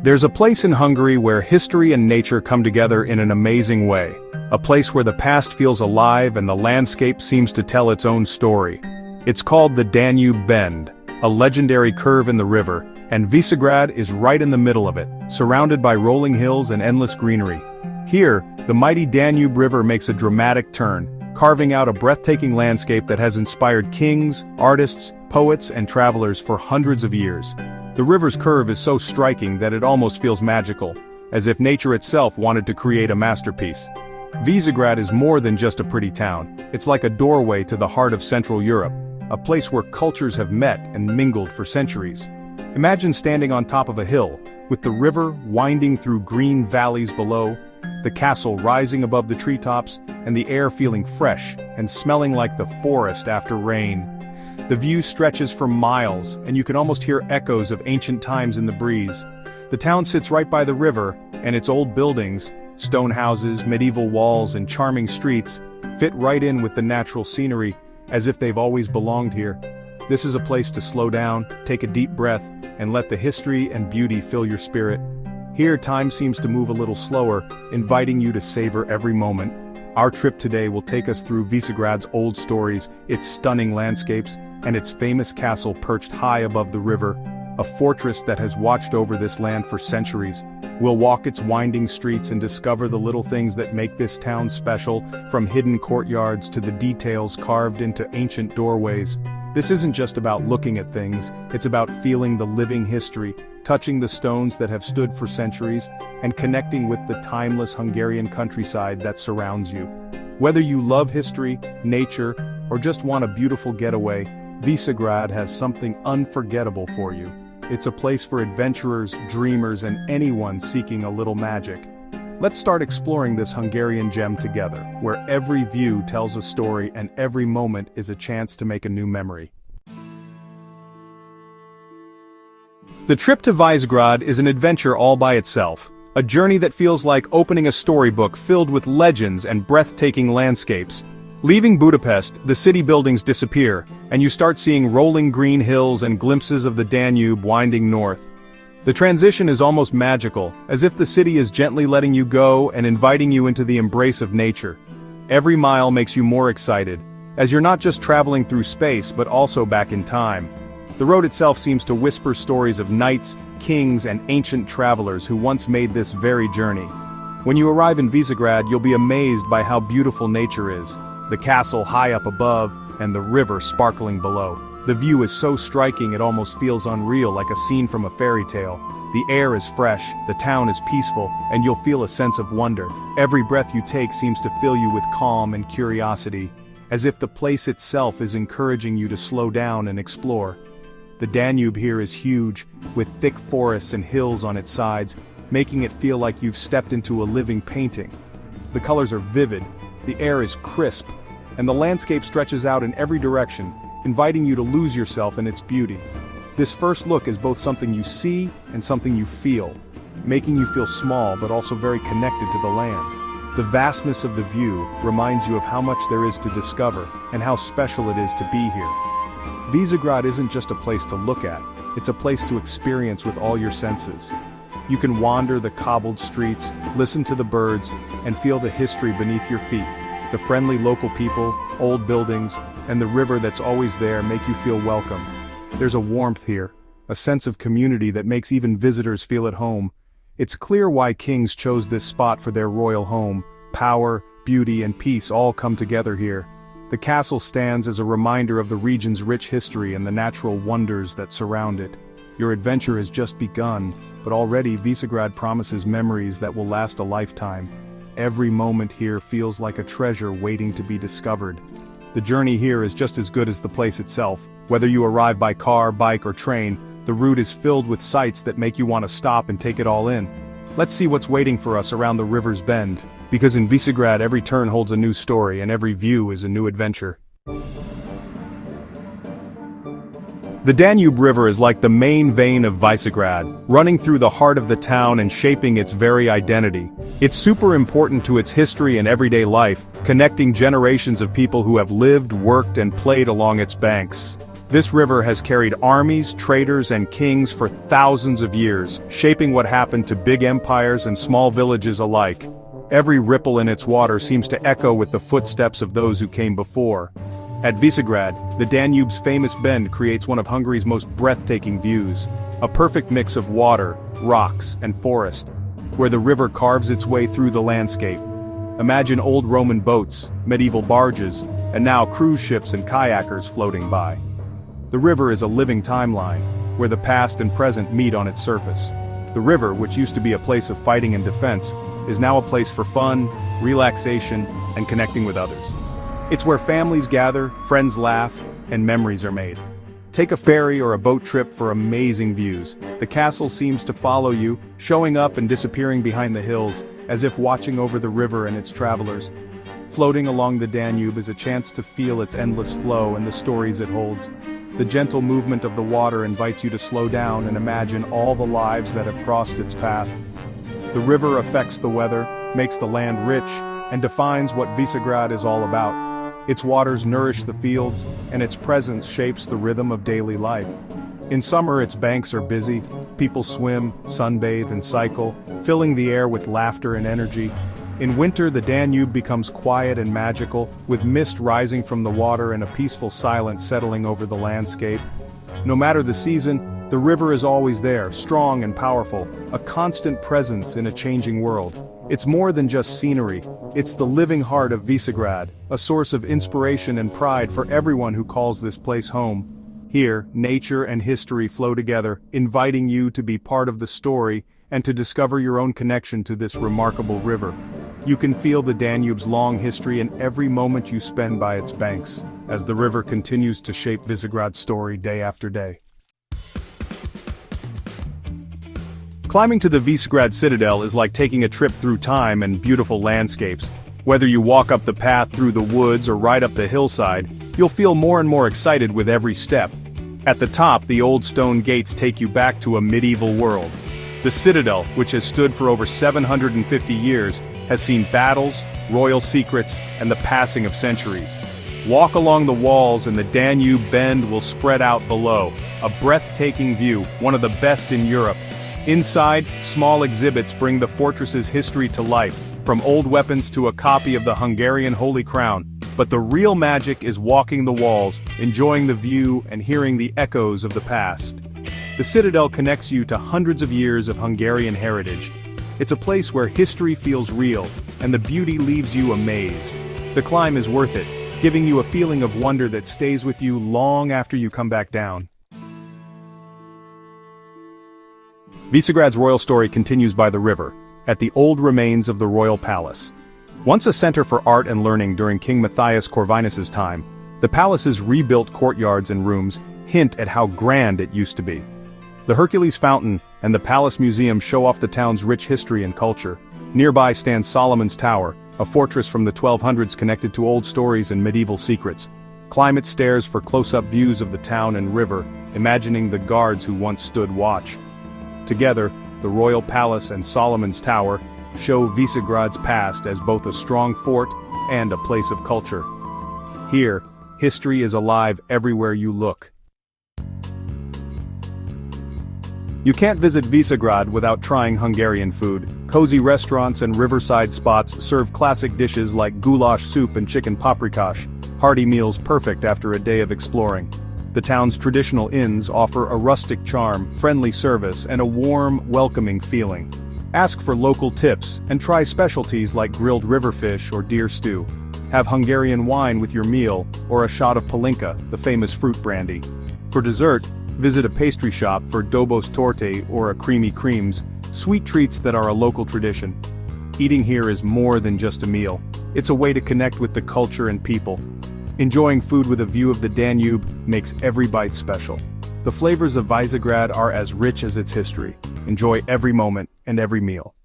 There's a place in Hungary where history and nature come together in an amazing way. A place where the past feels alive and the landscape seems to tell its own story. It's called the Danube Bend, a legendary curve in the river, and Visegrad is right in the middle of it, surrounded by rolling hills and endless greenery. Here, the mighty Danube River makes a dramatic turn, carving out a breathtaking landscape that has inspired kings, artists, poets, and travelers for hundreds of years. The river's curve is so striking that it almost feels magical, as if nature itself wanted to create a masterpiece. Visegrad is more than just a pretty town. It's like a doorway to the heart of Central Europe, a place where cultures have met and mingled for centuries. Imagine standing on top of a hill, with the river winding through green valleys below, the castle rising above the treetops, and the air feeling fresh and smelling like the forest after rain. The view stretches for miles, and you can almost hear echoes of ancient times in the breeze. The town sits right by the river, and its old buildings, stone houses, medieval walls, and charming streets, fit right in with the natural scenery, as if they've always belonged here. This is a place to slow down, take a deep breath, and let the history and beauty fill your spirit. Here, time seems to move a little slower, inviting you to savor every moment. Our trip today will take us through Visegrad's old stories, its stunning landscapes, and its famous castle perched high above the river, a fortress that has watched over this land for centuries. We'll walk its winding streets and discover the little things that make this town special, from hidden courtyards to the details carved into ancient doorways. This isn't just about looking at things, it's about feeling the living history, touching the stones that have stood for centuries, and connecting with the timeless Hungarian countryside that surrounds you. Whether you love history, nature, or just want a beautiful getaway, Visegrad has something unforgettable for you. It's a place for adventurers, dreamers, and anyone seeking a little magic. Let's start exploring this Hungarian gem together, where every view tells a story and every moment is a chance to make a new memory. The trip to Visegrad is an adventure all by itself, a journey that feels like opening a storybook filled with legends and breathtaking landscapes. Leaving Budapest, the city buildings disappear, and you start seeing rolling green hills and glimpses of the Danube winding north. The transition is almost magical, as if the city is gently letting you go and inviting you into the embrace of nature. Every mile makes you more excited, as you're not just traveling through space but also back in time. The road itself seems to whisper stories of knights, kings, and ancient travelers who once made this very journey. When you arrive in Visegrad, you'll be amazed by how beautiful nature is. The castle high up above, and the river sparkling below. The view is so striking it almost feels unreal, like a scene from a fairy tale. The air is fresh, the town is peaceful, and you'll feel a sense of wonder. Every breath you take seems to fill you with calm and curiosity, as if the place itself is encouraging you to slow down and explore. The Danube here is huge, with thick forests and hills on its sides, making it feel like you've stepped into a living painting. The colors are vivid, the air is crisp, and the landscape stretches out in every direction, inviting you to lose yourself in its beauty. This first look is both something you see and something you feel, making you feel small but also very connected to the land. The vastness of the view reminds you of how much there is to discover and how special it is to be here. Visegrad isn't just a place to look at, it's a place to experience with all your senses. You can wander the cobbled streets, listen to the birds, and feel the history beneath your feet. The friendly local people, old buildings, and the river that's always there make you feel welcome. There's a warmth here, a sense of community that makes even visitors feel at home. It's clear why kings chose this spot for their royal home. Power, beauty, and peace all come together here. The castle stands as a reminder of the region's rich history and the natural wonders that surround it. Your adventure has just begun, but already Visegrad promises memories that will last a lifetime. Every moment here feels like a treasure waiting to be discovered. The journey here is just as good as the place itself. Whether you arrive by car, bike, or train, the route is filled with sights that make you want to stop and take it all in. Let's see what's waiting for us around the river's bend, because in Visegrad every turn holds a new story and every view is a new adventure. The Danube River is like the main vein of Visegrad, running through the heart of the town and shaping its very identity. It's super important to its history and everyday life, connecting generations of people who have lived, worked, and played along its banks. This river has carried armies, traders, and kings for thousands of years, shaping what happened to big empires and small villages alike. Every ripple in its water seems to echo with the footsteps of those who came before. At Visegrad, the Danube's famous bend creates one of Hungary's most breathtaking views, a perfect mix of water, rocks, and forest, where the river carves its way through the landscape. Imagine old Roman boats, medieval barges, and now cruise ships and kayakers floating by. The river is a living timeline, where the past and present meet on its surface. The river, which used to be a place of fighting and defense, is now a place for fun, relaxation, and connecting with others. It's where families gather, friends laugh, and memories are made. Take a ferry or a boat trip for amazing views. The castle seems to follow you, showing up and disappearing behind the hills, as if watching over the river and its travelers. Floating along the Danube is a chance to feel its endless flow and the stories it holds. The gentle movement of the water invites you to slow down and imagine all the lives that have crossed its path. The river affects the weather, makes the land rich, and defines what Visegrad is all about. Its waters nourish the fields, and its presence shapes the rhythm of daily life. In summer, its banks are busy. People swim, sunbathe, and cycle, filling the air with laughter and energy. In winter, the Danube becomes quiet and magical, with mist rising from the water and a peaceful silence settling over the landscape. No matter the season, the river is always there, strong and powerful, a constant presence in a changing world. It's more than just scenery, it's the living heart of Visegrad, a source of inspiration and pride for everyone who calls this place home. Here, nature and history flow together, inviting you to be part of the story and to discover your own connection to this remarkable river. You can feel the Danube's long history in every moment you spend by its banks, as the river continues to shape Visegrad's story day after day. Climbing to the Visegrad Citadel is like taking a trip through time and beautiful landscapes. Whether you walk up the path through the woods or ride up the hillside, you'll feel more and more excited with every step. At the top, the old stone gates take you back to a medieval world. The Citadel, which has stood for over 750 years, has seen battles, royal secrets, and the passing of centuries. Walk along the walls and the Danube Bend will spread out below, a breathtaking view, one of the best in Europe. Inside, small exhibits bring the fortress's history to life, from old weapons to a copy of the Hungarian Holy Crown. But the real magic is walking the walls, enjoying the view, and hearing the echoes of the past. The Citadel connects you to hundreds of years of Hungarian heritage. It's a place where history feels real, and the beauty leaves you amazed. The climb is worth it, giving you a feeling of wonder that stays with you long after you come back down. Visegrad's royal story continues by the river, at the old remains of the royal palace. Once a center for art and learning during King Matthias Corvinus's time, the palace's rebuilt courtyards and rooms hint at how grand it used to be. The Hercules Fountain and the Palace Museum show off the town's rich history and culture. Nearby stands Solomon's Tower, a fortress from the 1200s connected to old stories and medieval secrets. Climb its stairs for close-up views of the town and river, imagining the guards who once stood watch. Together, the Royal Palace and Solomon's Tower show Visegrad's past as both a strong fort and a place of culture. Here, history is alive everywhere you look. You can't visit Visegrad without trying Hungarian food. Cozy restaurants and riverside spots serve classic dishes like goulash soup and chicken paprikash, hearty meals perfect after a day of exploring. The town's traditional inns offer a rustic charm, friendly service, and a warm, welcoming feeling. Ask for local tips and try specialties like grilled river fish or deer stew. Have Hungarian wine with your meal, or a shot of palinka, the famous fruit brandy. For dessert, visit a pastry shop for dobos torte or a creamy creams, sweet treats that are a local tradition. Eating here is more than just a meal. It's a way to connect with the culture and people. Enjoying food with a view of the Danube makes every bite special. The flavors of Visegrad are as rich as its history. Enjoy every moment and every meal.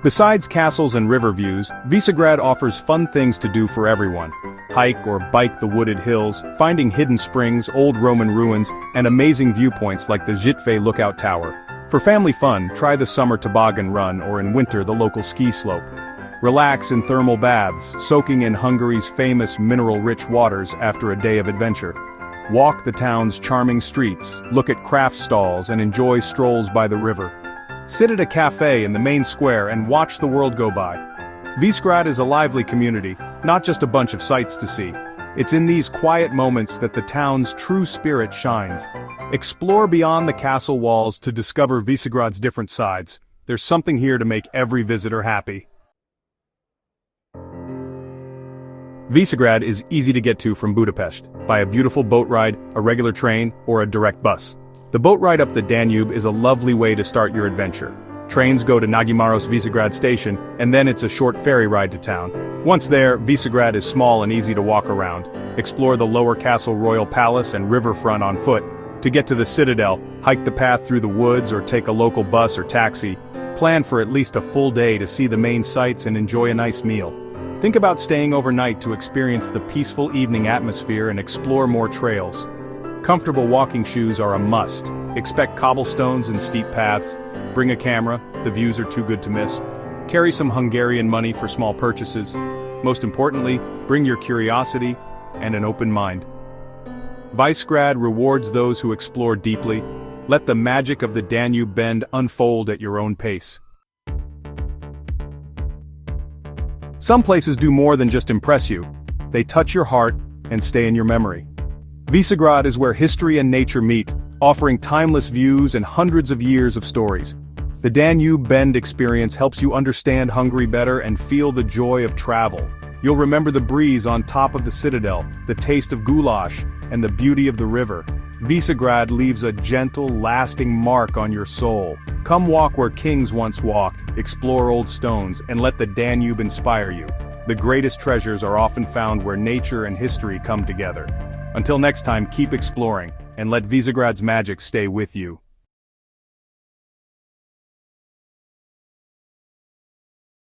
Besides castles and river views, Visegrad offers fun things to do for everyone. Hike or bike the wooded hills, finding hidden springs, old Roman ruins, and amazing viewpoints like the Jitve Lookout Tower. For family fun, try the summer toboggan run or in winter the local ski slope. Relax in thermal baths, soaking in Hungary's famous mineral-rich waters after a day of adventure. Walk the town's charming streets, look at craft stalls and enjoy strolls by the river. Sit at a cafe in the main square and watch the world go by. Visegrad is a lively community, not just a bunch of sights to see. It's in these quiet moments that the town's true spirit shines. Explore beyond the castle walls to discover Visegrad's different sides. There's something here to make every visitor happy. Visegrad is easy to get to from Budapest, by a beautiful boat ride, a regular train, or a direct bus. The boat ride up the Danube is a lovely way to start your adventure. Trains go to Nagymaros Visegrad station, and then it's a short ferry ride to town. Once there, Visegrad is small and easy to walk around. Explore the lower castle royal palace and riverfront on foot. To get to the citadel, hike the path through the woods or take a local bus or taxi. Plan for at least a full day to see the main sights and enjoy a nice meal. Think about staying overnight to experience the peaceful evening atmosphere and explore more trails. Comfortable walking shoes are a must. Expect cobblestones and steep paths. Bring a camera, the views are too good to miss. Carry some Hungarian money for small purchases. Most importantly, bring your curiosity and an open mind. Visegrad rewards those who explore deeply. Let the magic of the Danube Bend unfold at your own pace. Some places do more than just impress you. They touch your heart and stay in your memory. Visegrad is where history and nature meet, offering timeless views and hundreds of years of stories. The Danube Bend experience helps you understand Hungary better and feel the joy of travel. You'll remember the breeze on top of the citadel, the taste of goulash, and the beauty of the river. Visegrad leaves a gentle, lasting mark on your soul. Come walk where kings once walked, explore old stones, and let the Danube inspire you. The greatest treasures are often found where nature and history come together. Until next time, keep exploring, and let Visegrad's magic stay with you.